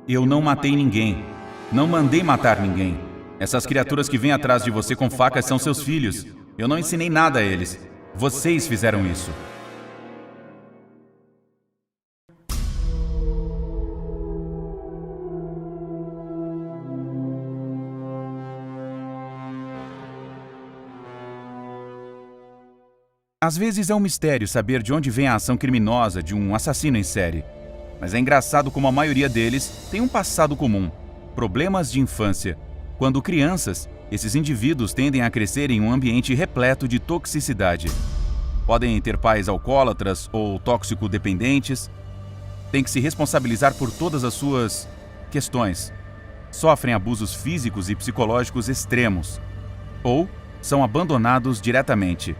Eu não matei ninguém. Não mandei matar ninguém. Essas criaturas que vêm atrás de você com facas são seus filhos. Eu não ensinei nada a eles. Vocês fizeram isso. Às vezes é um mistério saber de onde vem a ação criminosa de um assassino em série. Mas é engraçado como a maioria deles tem um passado comum: problemas de infância. Quando crianças, esses indivíduos tendem a crescer em um ambiente repleto de toxicidade. Podem ter pais alcoólatras ou tóxico-dependentes. Têm que se responsabilizar por todas as suas questões. Sofrem abusos físicos e psicológicos extremos. Ou são abandonados diretamente.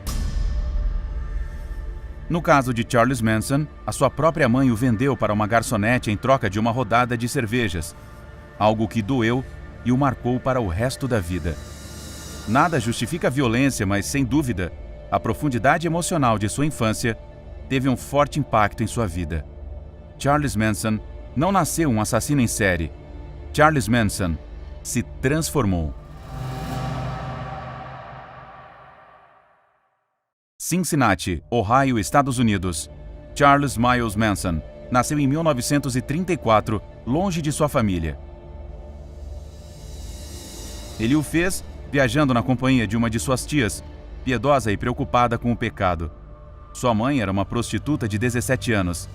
No caso de Charles Manson, a sua própria mãe o vendeu para uma garçonete em troca de uma rodada de cervejas, algo que doeu e o marcou para o resto da vida. Nada justifica a violência, mas, sem dúvida, a profundidade emocional de sua infância teve um forte impacto em sua vida. Charles Manson não nasceu um assassino em série. Charles Manson se transformou. Cincinnati, Ohio, Estados Unidos. Charles Miles Manson nasceu em 1934, longe de sua família. Ele o fez viajando na companhia de uma de suas tias, piedosa e preocupada com o pecado. Sua mãe era uma prostituta de 17 anos.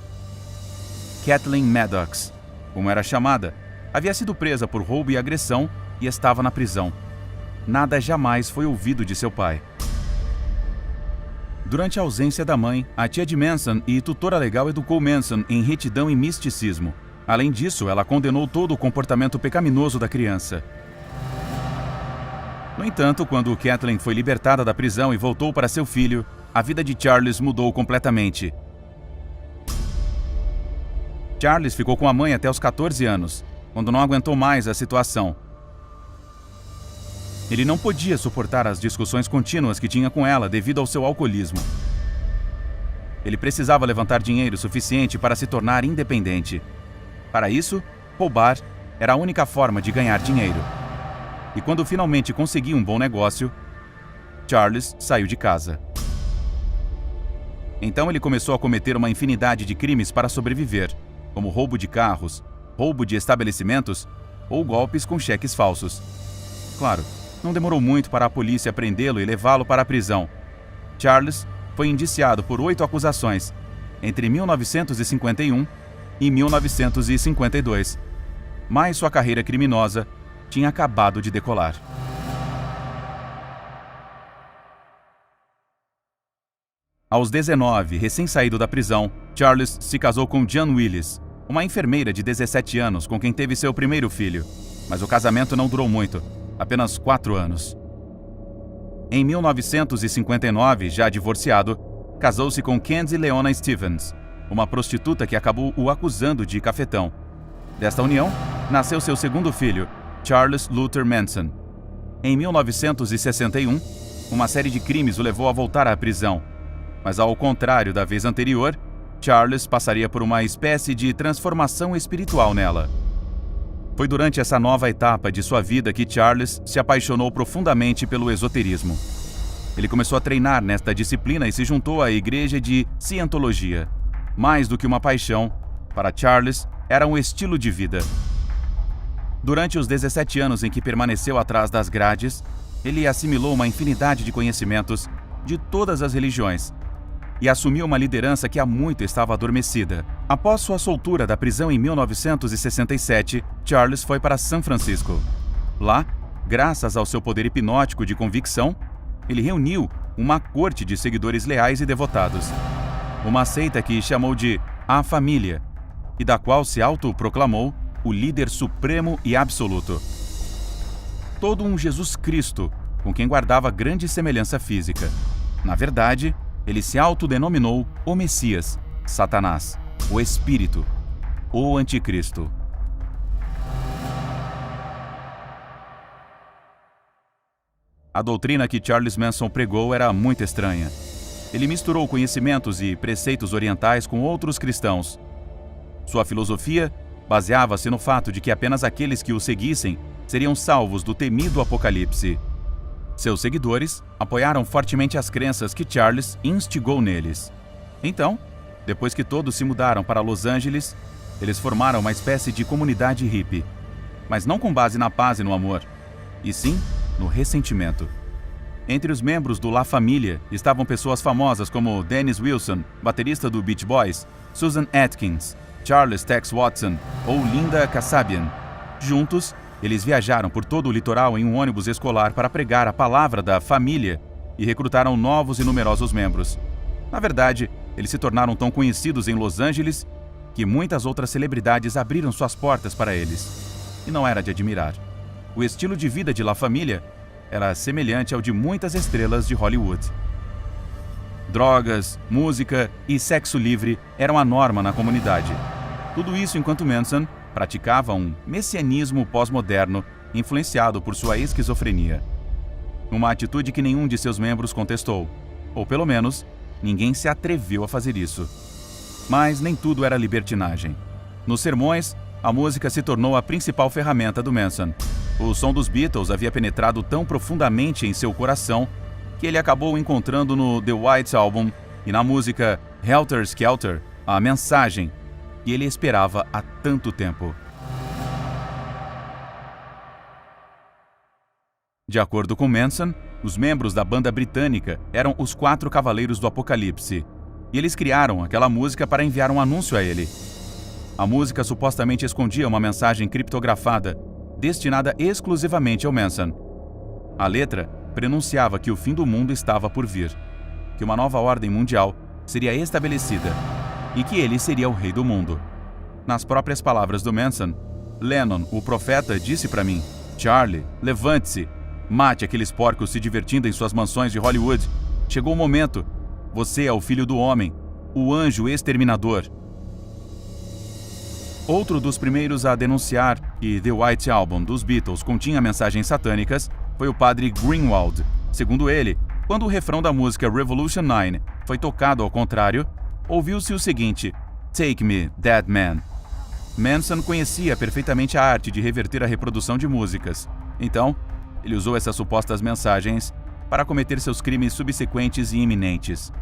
Kathleen Maddox, como era chamada, havia sido presa por roubo e agressão e estava na prisão. Nada jamais foi ouvido de seu pai. Durante a ausência da mãe, a tia de Manson e tutora legal educou Manson em retidão e misticismo. Além disso, ela condenou todo o comportamento pecaminoso da criança. No entanto, quando Kathleen foi libertada da prisão e voltou para seu filho, a vida de Charles mudou completamente. Charles ficou com a mãe até os 14 anos, quando não aguentou mais a situação. Ele não podia suportar as discussões contínuas que tinha com ela devido ao seu alcoolismo. Ele precisava levantar dinheiro suficiente para se tornar independente. Para isso, roubar era a única forma de ganhar dinheiro. E quando finalmente conseguiu um bom negócio, Charles saiu de casa. Então ele começou a cometer uma infinidade de crimes para sobreviver, como roubo de carros, roubo de estabelecimentos ou golpes com cheques falsos. Claro, não demorou muito para a polícia prendê-lo e levá-lo para a prisão. Charles foi indiciado por 8 acusações entre 1951 e 1952, mas sua carreira criminosa tinha acabado de decolar. Aos 19, recém-saído da prisão, Charles se casou com Jan Willis, uma enfermeira de 17 anos com quem teve seu primeiro filho, mas o casamento não durou muito. Apenas 4 anos. Em 1959, já divorciado, casou-se com Kenzie Leona Stevens, uma prostituta que acabou o acusando de cafetão. Desta união, nasceu seu segundo filho, Charles Luther Manson. Em 1961, uma série de crimes o levou a voltar à prisão, mas ao contrário da vez anterior, Charles passaria por uma espécie de transformação espiritual nela. Foi durante essa nova etapa de sua vida que Charles se apaixonou profundamente pelo esoterismo. Ele começou a treinar nesta disciplina e se juntou à igreja de Cientologia. Mais do que uma paixão, para Charles, era um estilo de vida. Durante os 17 anos em que permaneceu atrás das grades, ele assimilou uma infinidade de conhecimentos de todas as religiões e assumiu uma liderança que há muito estava adormecida. Após sua soltura da prisão em 1967, Charles foi para São Francisco. Lá, graças ao seu poder hipnótico de convicção, ele reuniu uma corte de seguidores leais e devotados. Uma seita que chamou de A Família, e da qual se autoproclamou o líder supremo e absoluto. Todo um Jesus Cristo, com quem guardava grande semelhança física. Na verdade, ele se autodenominou o Messias, Satanás, o Espírito, o Anticristo. A doutrina que Charles Manson pregou era muito estranha. Ele misturou conhecimentos e preceitos orientais com outros cristãos. Sua filosofia baseava-se no fato de que apenas aqueles que o seguissem seriam salvos do temido apocalipse. Seus seguidores apoiaram fortemente as crenças que Charles instigou neles. Então, depois que todos se mudaram para Los Angeles, eles formaram uma espécie de comunidade hippie, mas não com base na paz e no amor, e sim no ressentimento. Entre os membros do La Família estavam pessoas famosas como Dennis Wilson, baterista do Beach Boys, Susan Atkins, Charles Tex Watson ou Linda Kasabian. Juntos, eles viajaram por todo o litoral em um ônibus escolar para pregar a palavra da família e recrutaram novos e numerosos membros. Na verdade, eles se tornaram tão conhecidos em Los Angeles que muitas outras celebridades abriram suas portas para eles. E não era de admirar. O estilo de vida de La Família era semelhante ao de muitas estrelas de Hollywood. Drogas, música e sexo livre eram a norma na comunidade. Tudo isso enquanto Manson praticava um messianismo pós-moderno influenciado por sua esquizofrenia. Uma atitude que nenhum de seus membros contestou, ou pelo menos, ninguém se atreveu a fazer isso. Mas nem tudo era libertinagem. Nos sermões, a música se tornou a principal ferramenta do Manson. O som dos Beatles havia penetrado tão profundamente em seu coração que ele acabou encontrando no The White Album e na música Helter Skelter a mensagem que ele esperava há tanto tempo. De acordo com Manson, os membros da banda britânica eram os 4 Cavaleiros do Apocalipse, e eles criaram aquela música para enviar um anúncio a ele. A música supostamente escondia uma mensagem criptografada, destinada exclusivamente ao Manson. A letra prenunciava que o fim do mundo estava por vir, que uma nova ordem mundial seria estabelecida e que ele seria o rei do mundo. Nas próprias palavras do Manson, Lennon, o profeta, disse para mim: "Charlie, levante-se, mate aqueles porcos se divertindo em suas mansões de Hollywood. Chegou o momento. Você é o filho do homem, o anjo exterminador." Outro dos primeiros a denunciar que The White Album dos Beatles continha mensagens satânicas foi o padre Greenwald. Segundo ele, quando o refrão da música Revolution 9 foi tocado ao contrário, ouviu-se o seguinte: "Take me, dead man." Manson conhecia perfeitamente a arte de reverter a reprodução de músicas. Então, ele usou essas supostas mensagens para cometer seus crimes subsequentes e iminentes.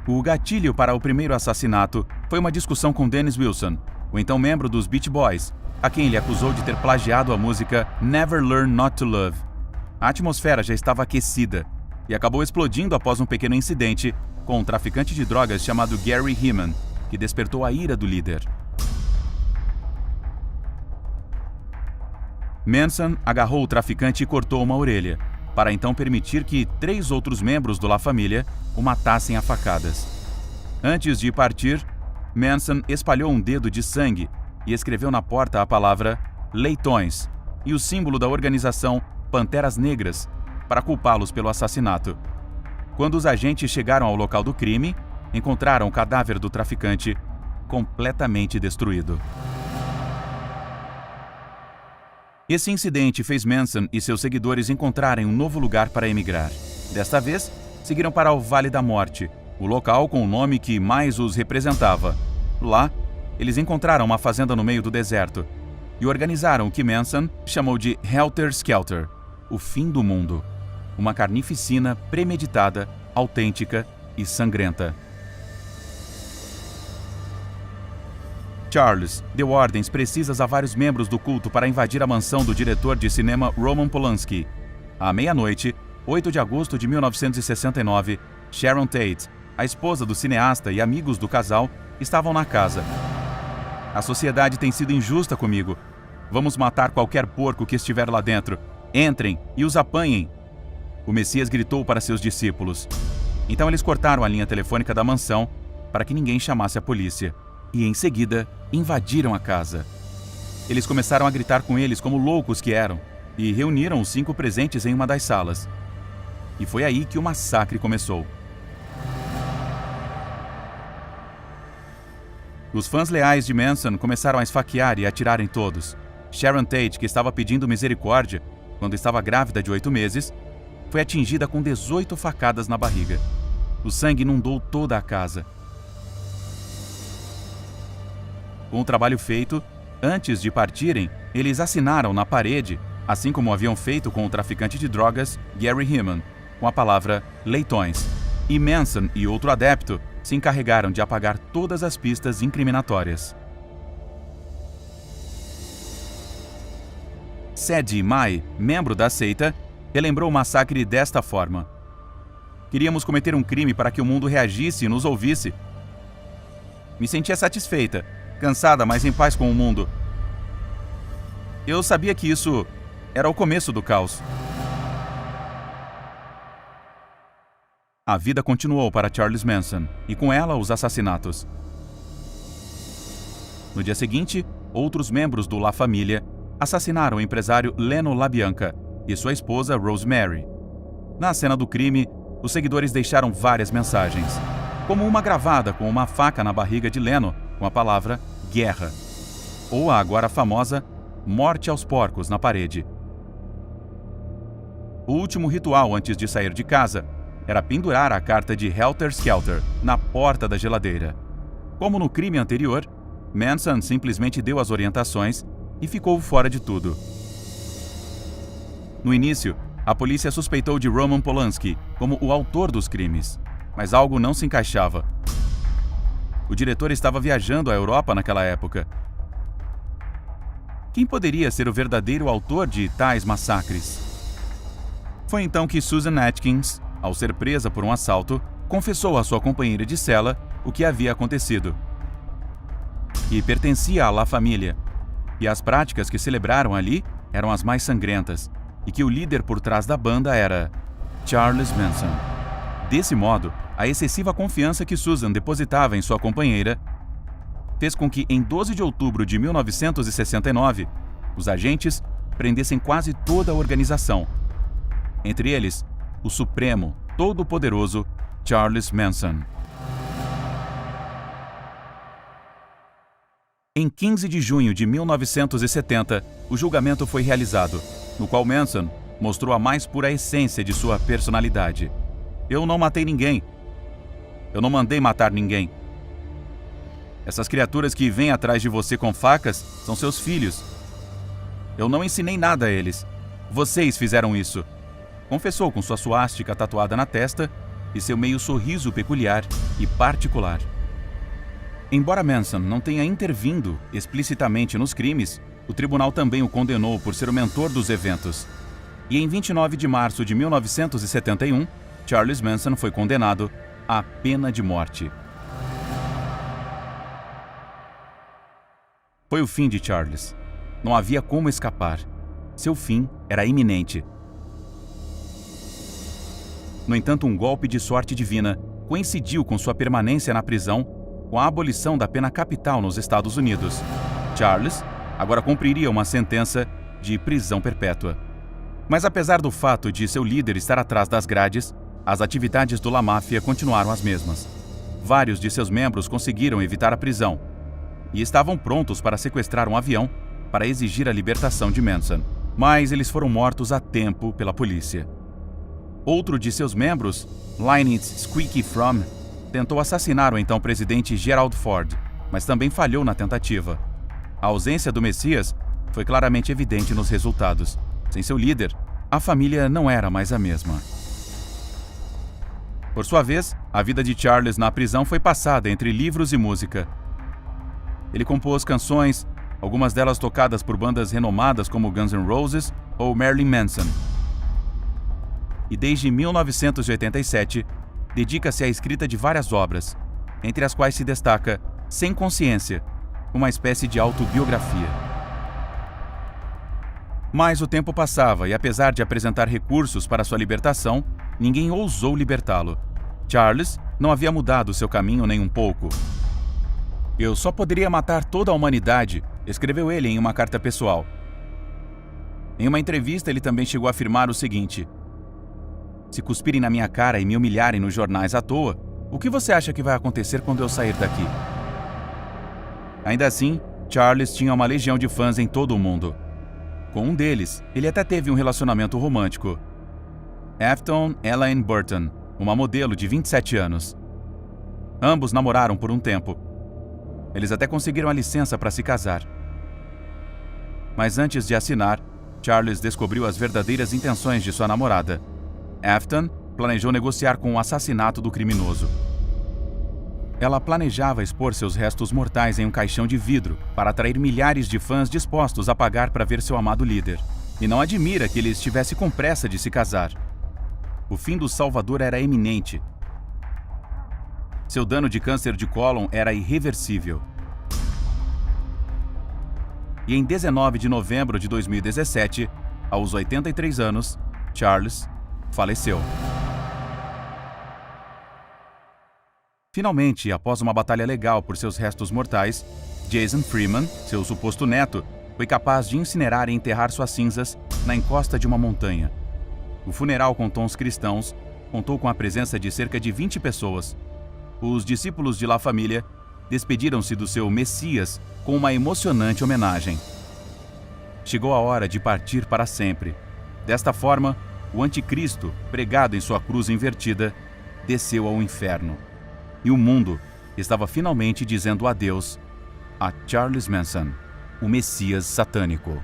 O gatilho para o primeiro assassinato foi uma discussão com Dennis Wilson, o então membro dos Beach Boys, a quem ele acusou de ter plagiado a música Never Learn Not to Love. A atmosfera já estava aquecida e acabou explodindo após um pequeno incidente com um traficante de drogas chamado Gary Heeman, que despertou a ira do líder. Manson agarrou o traficante e cortou uma orelha, para então permitir que 3 outros membros do La Família o matassem a facadas. Antes de partir, Manson espalhou um dedo de sangue e escreveu na porta a palavra Leitões e o símbolo da organização Panteras Negras para culpá-los pelo assassinato. Quando os agentes chegaram ao local do crime, encontraram o cadáver do traficante completamente destruído. Esse incidente fez Manson e seus seguidores encontrarem um novo lugar para emigrar. Desta vez, seguiram para o Vale da Morte, o local com o nome que mais os representava. Lá, eles encontraram uma fazenda no meio do deserto e organizaram o que Manson chamou de Helter Skelter, o fim do mundo. Uma carnificina premeditada, autêntica e sangrenta. Charles deu ordens precisas a vários membros do culto para invadir a mansão do diretor de cinema Roman Polanski. À meia-noite, 8 de agosto de 1969, Sharon Tate, a esposa do cineasta e amigos do casal, estavam na casa. "A sociedade tem sido injusta comigo. Vamos matar qualquer porco que estiver lá dentro. Entrem e os apanhem." O Messias gritou para seus discípulos. Então eles cortaram a linha telefônica da mansão para que ninguém chamasse a polícia. E, em seguida, invadiram a casa. Eles começaram a gritar com eles como loucos que eram e reuniram os 5 presentes em uma das salas. E foi aí que o massacre começou. Os fãs leais de Manson começaram a esfaquear e atirar em todos. Sharon Tate, que estava pedindo misericórdia quando estava grávida de 8 meses, foi atingida com 18 facadas na barriga. O sangue inundou toda a casa. Com o trabalho feito, antes de partirem, eles assinaram na parede, assim como haviam feito com o traficante de drogas Gary Heeman, com a palavra leitões. E Manson e outro adepto se encarregaram de apagar todas as pistas incriminatórias. Sadie Mai, membro da seita, relembrou o massacre desta forma: queríamos cometer um crime para que o mundo reagisse e nos ouvisse. Me sentia satisfeita, cansada, mas em paz com o mundo. Eu sabia que isso era o começo do caos. A vida continuou para Charles Manson, e com ela os assassinatos. No dia seguinte, outros membros do La Família assassinaram o empresário Leno LaBianca e sua esposa Rosemary. Na cena do crime, os seguidores deixaram várias mensagens, como uma gravada com uma faca na barriga de Leno com a palavra guerra, ou a agora famosa morte aos porcos na parede. O último ritual antes de sair de casa era pendurar a carta de Helter Skelter na porta da geladeira. Como no crime anterior, Manson simplesmente deu as orientações e ficou fora de tudo. No início, a polícia suspeitou de Roman Polanski como o autor dos crimes, mas algo não se encaixava. O diretor estava viajando à Europa naquela época. Quem poderia ser o verdadeiro autor de tais massacres? Foi então que Susan Atkins, ao ser presa por um assalto, confessou à sua companheira de cela o que havia acontecido. Que pertencia à La Família, e as práticas que celebraram ali eram as mais sangrentas, e que o líder por trás da banda era Charles Manson. Desse modo, a excessiva confiança que Susan depositava em sua companheira fez com que, em 12 de outubro de 1969, os agentes prendessem quase toda a organização. Entre eles, o supremo, todo-poderoso Charles Manson. Em 15 de junho de 1970, o julgamento foi realizado, no qual Manson mostrou a mais pura essência de sua personalidade. Eu não matei ninguém. Eu não mandei matar ninguém. Essas criaturas que vêm atrás de você com facas são seus filhos. Eu não ensinei nada a eles. Vocês fizeram isso. Confessou com sua suástica tatuada na testa e seu meio sorriso peculiar e particular. Embora Manson não tenha intervindo explicitamente nos crimes, o tribunal também o condenou por ser o mentor dos eventos. E em 29 de março de 1971, Charles Manson foi condenado à pena de morte. Foi o fim de Charles. Não havia como escapar. Seu fim era iminente. No entanto, um golpe de sorte divina coincidiu com sua permanência na prisão com a abolição da pena capital nos Estados Unidos. Charles agora cumpriria uma sentença de prisão perpétua. Mas apesar do fato de seu líder estar atrás das grades, as atividades do La Máfia continuaram as mesmas. Vários de seus membros conseguiram evitar a prisão e estavam prontos para sequestrar um avião para exigir a libertação de Manson, mas eles foram mortos a tempo pela polícia. Outro de seus membros, Lynette Squeaky Fromm, tentou assassinar o então presidente Gerald Ford, mas também falhou na tentativa. A ausência do Messias foi claramente evidente nos resultados. Sem seu líder, a família não era mais a mesma. Por sua vez, a vida de Charles na prisão foi passada entre livros e música. Ele compôs canções, algumas delas tocadas por bandas renomadas como Guns N' Roses ou Marilyn Manson. E desde 1987, dedica-se à escrita de várias obras, entre as quais se destaca Sem Consciência, uma espécie de autobiografia. Mas o tempo passava e, apesar de apresentar recursos para sua libertação, ninguém ousou libertá-lo. Charles não havia mudado seu caminho nem um pouco. Eu só poderia matar toda a humanidade, escreveu ele em uma carta pessoal. Em uma entrevista, ele também chegou a afirmar o seguinte: se cuspirem na minha cara e me humilharem nos jornais à toa, o que você acha que vai acontecer quando eu sair daqui? Ainda assim, Charles tinha uma legião de fãs em todo o mundo. Com um deles, ele até teve um relacionamento romântico. Afton Elaine Burton, uma modelo de 27 anos. Ambos namoraram por um tempo. Eles até conseguiram a licença para se casar. Mas antes de assinar, Charles descobriu as verdadeiras intenções de sua namorada. Afton planejou negociar com o assassinato do criminoso. Ela planejava expor seus restos mortais em um caixão de vidro para atrair milhares de fãs dispostos a pagar para ver seu amado líder. E não admira que ele estivesse com pressa de se casar. O fim do Salvador era iminente. Seu dano de câncer de cólon era irreversível. E em 19 de novembro de 2017, aos 83 anos, Charles faleceu. Finalmente, após uma batalha legal por seus restos mortais, Jason Freeman, seu suposto neto, foi capaz de incinerar e enterrar suas cinzas na encosta de uma montanha. O funeral com tons cristãos contou com a presença de cerca de 20 pessoas. Os discípulos de La Família despediram-se do seu Messias com uma emocionante homenagem. Chegou a hora de partir para sempre. Desta forma, o anticristo, pregado em sua cruz invertida, desceu ao inferno. E o mundo estava finalmente dizendo adeus a Charles Manson, o Messias satânico.